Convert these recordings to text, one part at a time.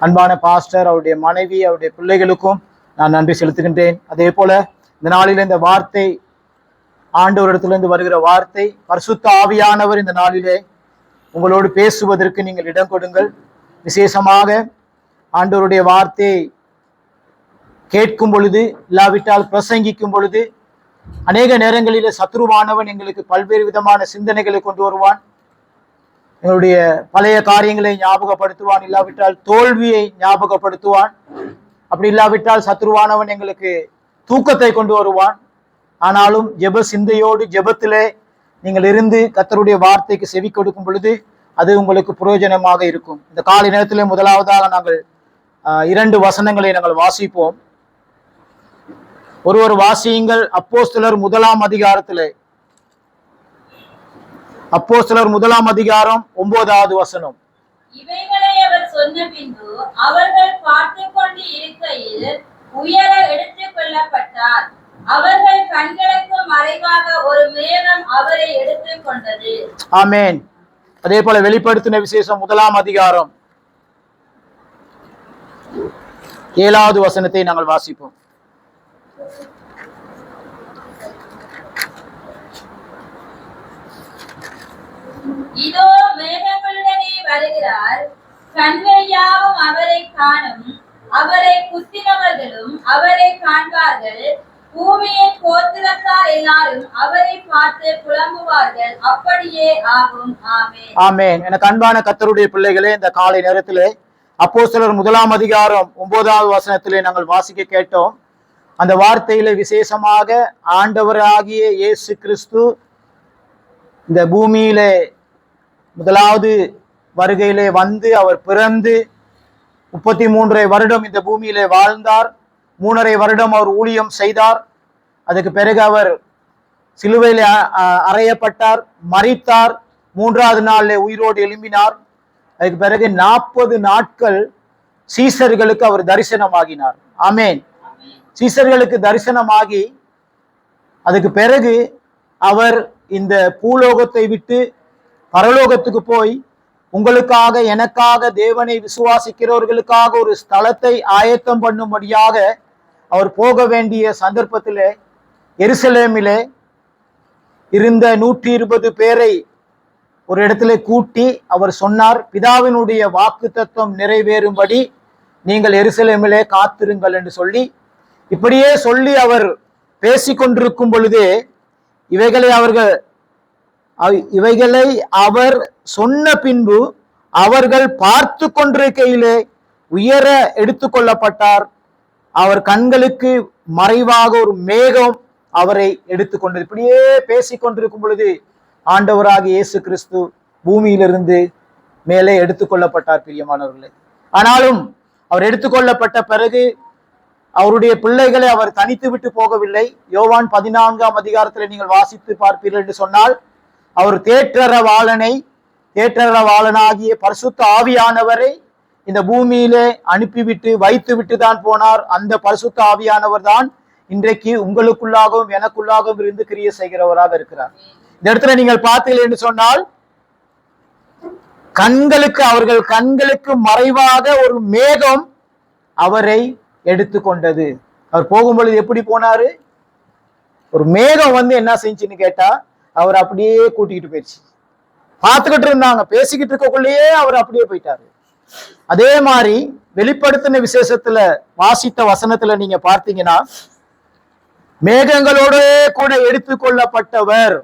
அன்பான பாஸ்டர், அவருடைய மனைவி, அவருடைய பிள்ளைகளுக்கும் நான் நன்றி செலுத்துகின்றேன். அதே போல இந்த நாளில் இந்த வார்த்தை ஆண்டவரிடத்திலிருந்து வருகிற வார்த்தை, பரிசுத்த ஆவியானவர் இந்த நாளிலே உங்களோடு பேசுவதற்கு நீங்கள் இடம் கொடுங்கள். விசேஷமாக ஆண்டவருடைய வார்த்தையை கேட்கும் பொழுது, இல்லாவிட்டால் பிரசங்கிக்கும் பொழுது, அநேக நேரங்களிலே சத்ருவானவன் எங்களுக்கு பல்வேறு விதமான சிந்தனைகளை கொண்டு வருவான். எங்களுடைய பழைய காரியங்களை ஞாபகப்படுத்துவான், இல்லாவிட்டால் தோல்வியை ஞாபகப்படுத்துவான். அப்படி இல்லாவிட்டால் சத்ருவானவன் எங்களுக்கு தூக்கத்தை கொண்டு வருவான். ஆனாலும் ஜெப சிந்தையோடு ஜெபத்திலே நீங்கள் இருந்து கர்த்தருடைய வார்த்தைக்கு செவி கொடுக்கும் பொழுது அது உங்களுக்கு பிரயோஜனமாக இருக்கும். இந்த காலை நேரத்திலே முதலாவதாக நாங்கள் 2 வசனங்களை நாங்கள் வாசிப்போம். ஒருவர் வாசியுங்கள். அப்போஸ்தலர் 1ஆம் அதிகாரத்திலே, அப்போஸ்தலர் 1ஆம் அதிகாரம் 9வது வசனம். இவைகளை அவர் சொன்ன பின்பு அவர்கள் பார்த்து கொண்டு இருக்கையில் உயர எடுத்துக் கொள்ளப்பட்டார். அவர்கள் கண்களுக்கு மறைவாக ஒரு மேகம் அவரை எடுத்துக் கொண்டது. ஆமென். அதே போல வெளிப்படுத்தின விசேஷம் 1ஆம் அதிகாரம் 7வது வசனத்தை நாங்கள் வாசிப்போம். இதோ மேகங்களுடனே வருகிறார், கண்கள் யாவும் அவரை காணும், அவரை குத்தினவர்களும் அவரை காண்பார்கள், பூமியின் கோத்திரத்தார் எல்லாரும் அவரை பார்த்து புலம்புவார்கள். அப்படியே ஆகும். ஆமென். ஆமென். எனக்கு அன்பான கர்த்தருடைய பிள்ளைகளே, இந்த காலை நேரத்திலே அப்போஸ்தலர் 1ஆம் அதிகாரம் 9வது வசனத்திலே நாங்கள் வாசிக்க கேட்டோம். அந்த வார்த்தையில விசேஷமாக ஆண்டவராகிய இயேசு கிறிஸ்து இந்த பூமியிலே முதலாவது வருகையிலே வந்து அவர் பிறந்து 33 வருடம் இந்த பூமியிலே வாழ்ந்தார். 3.5 வருடம் அவர் ஊழியம் செய்தார். அதுக்கு பிறகு அவர் சிலுவையில் அறையப்பட்டார், மரித்தார். 3வது நாளிலே உயிரோடு எழும்பினார். அதுக்கு பிறகு 40 நாட்கள் சீசர்களுக்கு அவர் தரிசனமாகினார். ஆமென். சீசர்களுக்கு தரிசனமாகி அதுக்கு பிறகு அவர் இந்த பூலோகத்தை விட்டு பரலோகத்துக்கு போய் உங்களுக்காக எனக்காக தேவனை விசுவாசிக்கிறவர்களுக்காக ஒரு ஸ்தலத்தை ஆயத்தம் பண்ணும்படியாக அவர் போக வேண்டிய சந்தர்ப்பத்திலே எருசலேமிலே இருந்த 120 பேரை ஒரு இடத்துல கூட்டி அவர் சொன்னார், பிதாவினுடைய வாக்குத்தத்தம் நிறைவேறும்படி நீங்கள் எருசலேமிலே காத்திருங்கள் என்று சொல்லி, இப்படியே சொல்லி அவர் பேசிக்கொண்டிருக்கும் பொழுதே இவைகளை அவர் சொன்ன பின்பு அவர்கள் பார்த்து கொண்டிருக்கையிலே உயர எடுத்துக்கொள்ளப்பட்டார். அவர் கண்களுக்கு மறைவாக ஒரு மேகம் அவரை எடுத்துக்கொண்டது. இப்படியே பேசிக்கொண்டிருக்கும் பொழுது ஆண்டவராக இயேசு கிறிஸ்து பூமியிலிருந்து மேலே எடுத்துக்கொள்ளப்பட்டார். பிரியமானவர்களே, ஆனாலும் அவர் எடுத்துக்கொள்ளப்பட்ட பிறகு அவருடைய பிள்ளைகளை அவர் தனித்து விட்டு போகவில்லை. யோவான் 14ஆம் அதிகாரத்தில் நீங்கள் வாசித்து பார்ப்பீர்கள் என்று சொன்னால், அவர் தேற்றரவாளனாகிய பரிசுத்த ஆவியானவரை இந்த பூமியிலே அனுப்பிவிட்டு வைத்து விட்டு தான் போனார். அந்த பரிசுத்த ஆவியானவர் தான் இன்றைக்கு உங்களுக்குள்ளாகவும் எனக்குள்ளாகவும் இருந்து கிரியை செய்கிறவராக இருக்கிறார். இந்த இடத்துல நீங்கள் பார்த்தீர்கள் என்று சொன்னால், அவர்கள் கண்களுக்கு மறைவாக ஒரு மேகம் அவரை எடுத்துக்கொண்டது. அவர் போகும்பொழுது எப்படி போனாரு? ஒரு மேகம் வந்து என்ன செஞ்சுன்னு கேட்டா அவர் அப்படியே கூட்டிக்கிட்டு போயிடுச்சு. பார்த்துக்கிட்டு இருந்தாங்க, பேசிக்கிட்டு இருக்கக்குள்ளேயே அவர் அப்படியே போயிட்டாரு. அதே மாதிரி வெளிப்படுத்தின விசேஷத்துல வாசித்த வசனத்துல நீங்க பார்த்தீங்கன்னா, மேகங்களோட கூட எடுத்துக்கொள்ளப்பட்டவர்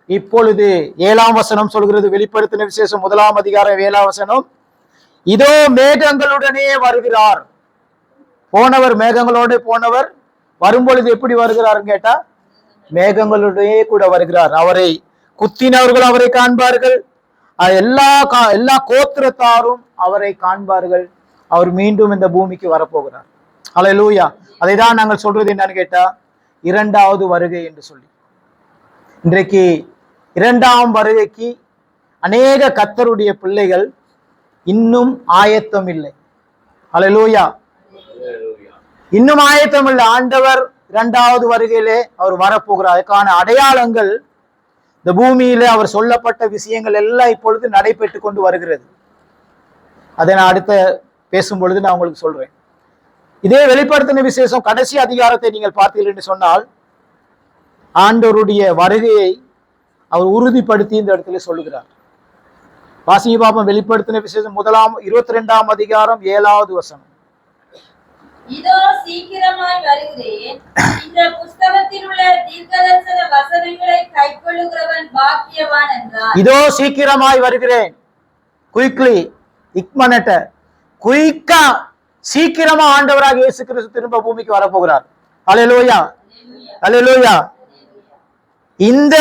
இப்பொழுது 7ஆம் வசனம் சொல்கிறது. வெளிப்படுத்தின விசேஷம் 1ஆம் அதிகாரம் 7ஆம் வசனம். இதோ மேகங்களுடனே வருகிறார். போனவர் மேகங்களோட போனவர் வரும்பொழுது எப்படி வருகிறாருன்னு கேட்டா மேகங்களுடனே கூட வருகிறார். அவரை குத்தினவர்கள் அவரை காண்பார்கள், எல்லா கோத்திரத்தாரும் அவரை காண்பார்கள். அவர் மீண்டும் இந்த பூமிக்கு வரப்போகிறார். அல்லேலூயா. அதை தான் நாங்கள் சொல்றது என்னன்னு கேட்டா 2வது வருகை என்று சொல்லி. இன்றைக்கு 2ஆம் வருகைக்கு அநேக கர்த்தருடைய பிள்ளைகள் இன்னும் ஆயத்தம் இல்லை. அல்லேலூயா. இன்னும் ஆயத்தம் இல்லை. ஆண்டவர் 2வது வருகையிலே அவர் வரப்போகிறார். அதுக்கான அடையாளங்கள் இந்த பூமியிலே அவர் சொல்லப்பட்ட விஷயங்கள் எல்லாம் இப்பொழுது நடைபெற்று கொண்டு வருகிறது. அதை நான் அடுத்த பேசும் பொழுது நான் உங்களுக்கு சொல்றேன். இதே வெளிப்படுத்தின விசேஷம் கடைசி அதிகாரத்தை நீங்கள் பார்த்தீர்கள் என்று சொன்னால் ஆண்டவருடைய வருகையை அவர் உறுதிப்படுத்தி இந்த இடத்துல சொல்லுகிறார். வாசிங்க பாப்போம். வெளிப்படுத்தின விசேஷம் 22ஆம் அதிகாரம் 7வது வசனம். இதோ சீக்கிரமாய் வருகிறேன், இந்த புஸ்தகத்தில் உள்ள தீர்க்கதரிசன வசனங்களை கைக்கொள்ளுகிறவன் பாக்கியவான் என்றார். இதோ சீக்கிரமாய் வருகிறேன். குயிக்லி, இக்மனட்ட, குயிக்கா, சீக்கிரமா ஆண்டவராக இயேசு கிறிஸ்து திரும்ப பூமிக்கு வரப்போகிறார். அல்லேலூயா, அல்லேலூயா. இந்த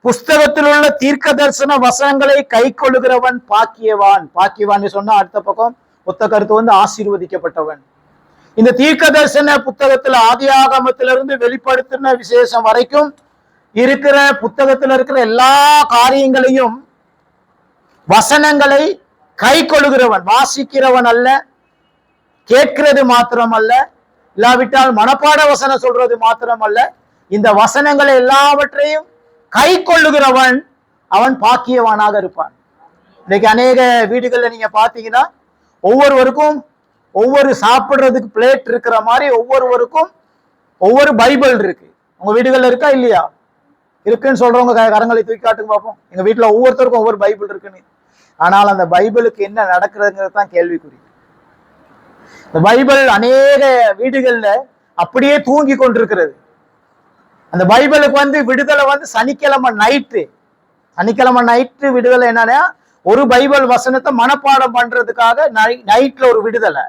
புஸ்தகத்தில் உள்ள தீர்க்க தரிசன வசனங்களை கை கொள்ளுகிறவன் பாக்கியவான். பாக்கியவான் சொன்னா அடுத்த பக்கம் ஒத்த கருத்து ஆசீர்வதிக்கப்பட்டவன். இந்த தீர்க்க தரிசன புத்தகத்துல ஆதியாகமத்திலிருந்து வெளிப்படுத்தின விசேஷம் வரைக்கும் இருக்கிற புத்தகத்தில் இருக்கிற எல்லா காரியங்களையும் வசனங்களை கை கொள்ளுகிறவன், வாசிக்கிறவன் அல்ல, கேட்கிறது மாத்திரம் அல்ல, இல்லாவிட்டால் மனப்பாட வசனம் சொல்றது மாத்திரம் அல்ல, இந்த வசனங்களை எல்லாவற்றையும் கை கொள்ளுகிறவன் அவன் பாக்கியவானாக இருப்பான். இன்னைக்கு அநேக வீடுகள்ல நீங்க பாத்தீங்கன்னா ஒவ்வொருவருக்கும் ஒவ்வொரு சாப்பிடுறதுக்கு பிளேட் இருக்கிற மாதிரி ஒவ்வொருவருக்கும் ஒவ்வொரு பைபிள் இருக்கு. உங்க வீடுகள்ல இருக்கா இல்லையா? இருக்குன்னு சொல்றவங்க கரங்களை தூக்கி காட்டுங்க பார்ப்போம். எங்க வீட்டுல ஒவ்வொருத்தருக்கும் ஒவ்வொரு பைபிள் இருக்குன்னு. ஆனால் அந்த பைபிளுக்கு என்ன நடக்கிறதுங்கிறது தான் கேள்விக்குறி. இந்த பைபிள் அநேக வீடுகள்ல அப்படியே தூங்கி கொண்டிருக்கிறது. அந்த பைபிளுக்கு விடுதலை சனிக்கிழமை நைட்டு விடுதலை. என்னன்னா ஒரு பைபிள் வசனத்தை மனப்பாடம் பண்றதுக்காக நைட்ல ஒரு விடுதலை.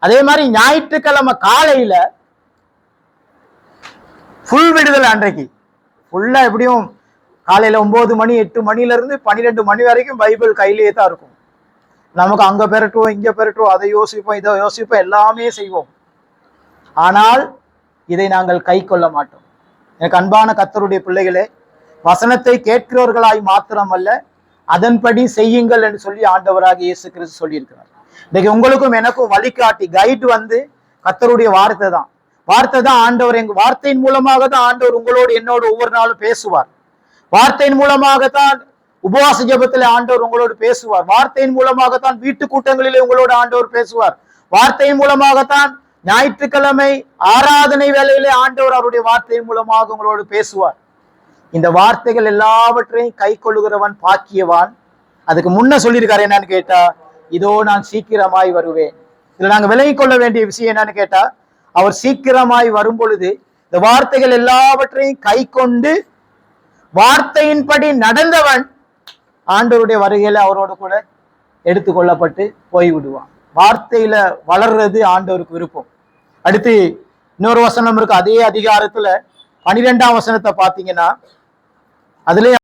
அதே மாதிரி ஞாயிற்றுக்கிழமை காலையில ஃபுல் விடுதலை. அன்றைக்கு ஃபுல்லா எப்படியும் காலையில 9 மணி 8 மணில இருந்து 12 மணி வரைக்கும் பைபிள் கையிலேயே தான் இருக்கும். நமக்கு அங்க பெறட்டுவோம், இங்க பெறட்டுவோம், அதை யோசிப்போம், இதை யோசிப்போம், எல்லாமே செய்வோம். ஆனால் இதை நாங்கள் கை கொள்ள மாட்டோம். எனக்கு அன்பான கர்த்தருடைய பிள்ளைகளே, வசனத்தை கேட்கிறவர்களாய் மாத்திரமல்ல, அதன்படி செய்யுங்கள் என்று சொல்லி ஆண்டவராக இயேசு கிறிஸ்து சொல்லியிருக்கிறார். இன்னைக்கு உங்களுக்கும் எனக்கும் வழிகாட்டி கைடு கர்த்தருடைய வார்த்தை தான். ஆண்டவர் எங்க வார்த்தையின் மூலமாக தான் ஆண்டவர் உங்களோடு என்னோடு ஒவ்வொரு நாளும் பேசுவார். வார்த்தையின் மூலமாகத்தான் உபவாச ஜெபத்திலே ஆண்டவர் உங்களோடு பேசுவார். வார்த்தையின் மூலமாகத்தான் வீட்டு கூட்டங்களிலே உங்களோடு ஆண்டவர் பேசுவார். வார்த்தையின் மூலமாகத்தான் ஞாயிற்றுக்கிழமை ஆராதனை வேளையிலே ஆண்டவர் அவருடைய வார்த்தையின் மூலமாக உங்களோடு பேசுவார். இந்த வார்த்தைகள் எல்லாவற்றையும் கை கொள்ளுகிறவன் பாக்கியவான். அதுக்கு முன்ன சொல்லியிருக்காரு என்னன்னு கேட்டா, இதோ நான் சீக்கிரமாய் வருவேன். இதுல நாங்க விலகிக் கொள்ள வேண்டிய விஷயம் என்னன்னு கேட்டா, அவர் சீக்கிரமாய் வரும் பொழுது இந்த வார்த்தைகள் எல்லாவற்றையும் கை கொண்டு வார்த்தையின்படி நடந்தவன் ஆண்டவருடைய வருகையில அவரோடு கூட எடுத்துக்கொள்ளப்பட்டு போய்விடுவான். வார்த்தையில வளர்றது ஆண்டவருக்கு விருப்பம். அடுத்து இன்னொரு வசனம் இருக்கு. அதே அதிகாரத்துல 12ஆம் வசனத்தை பாத்தீங்கன்னா அதுலயே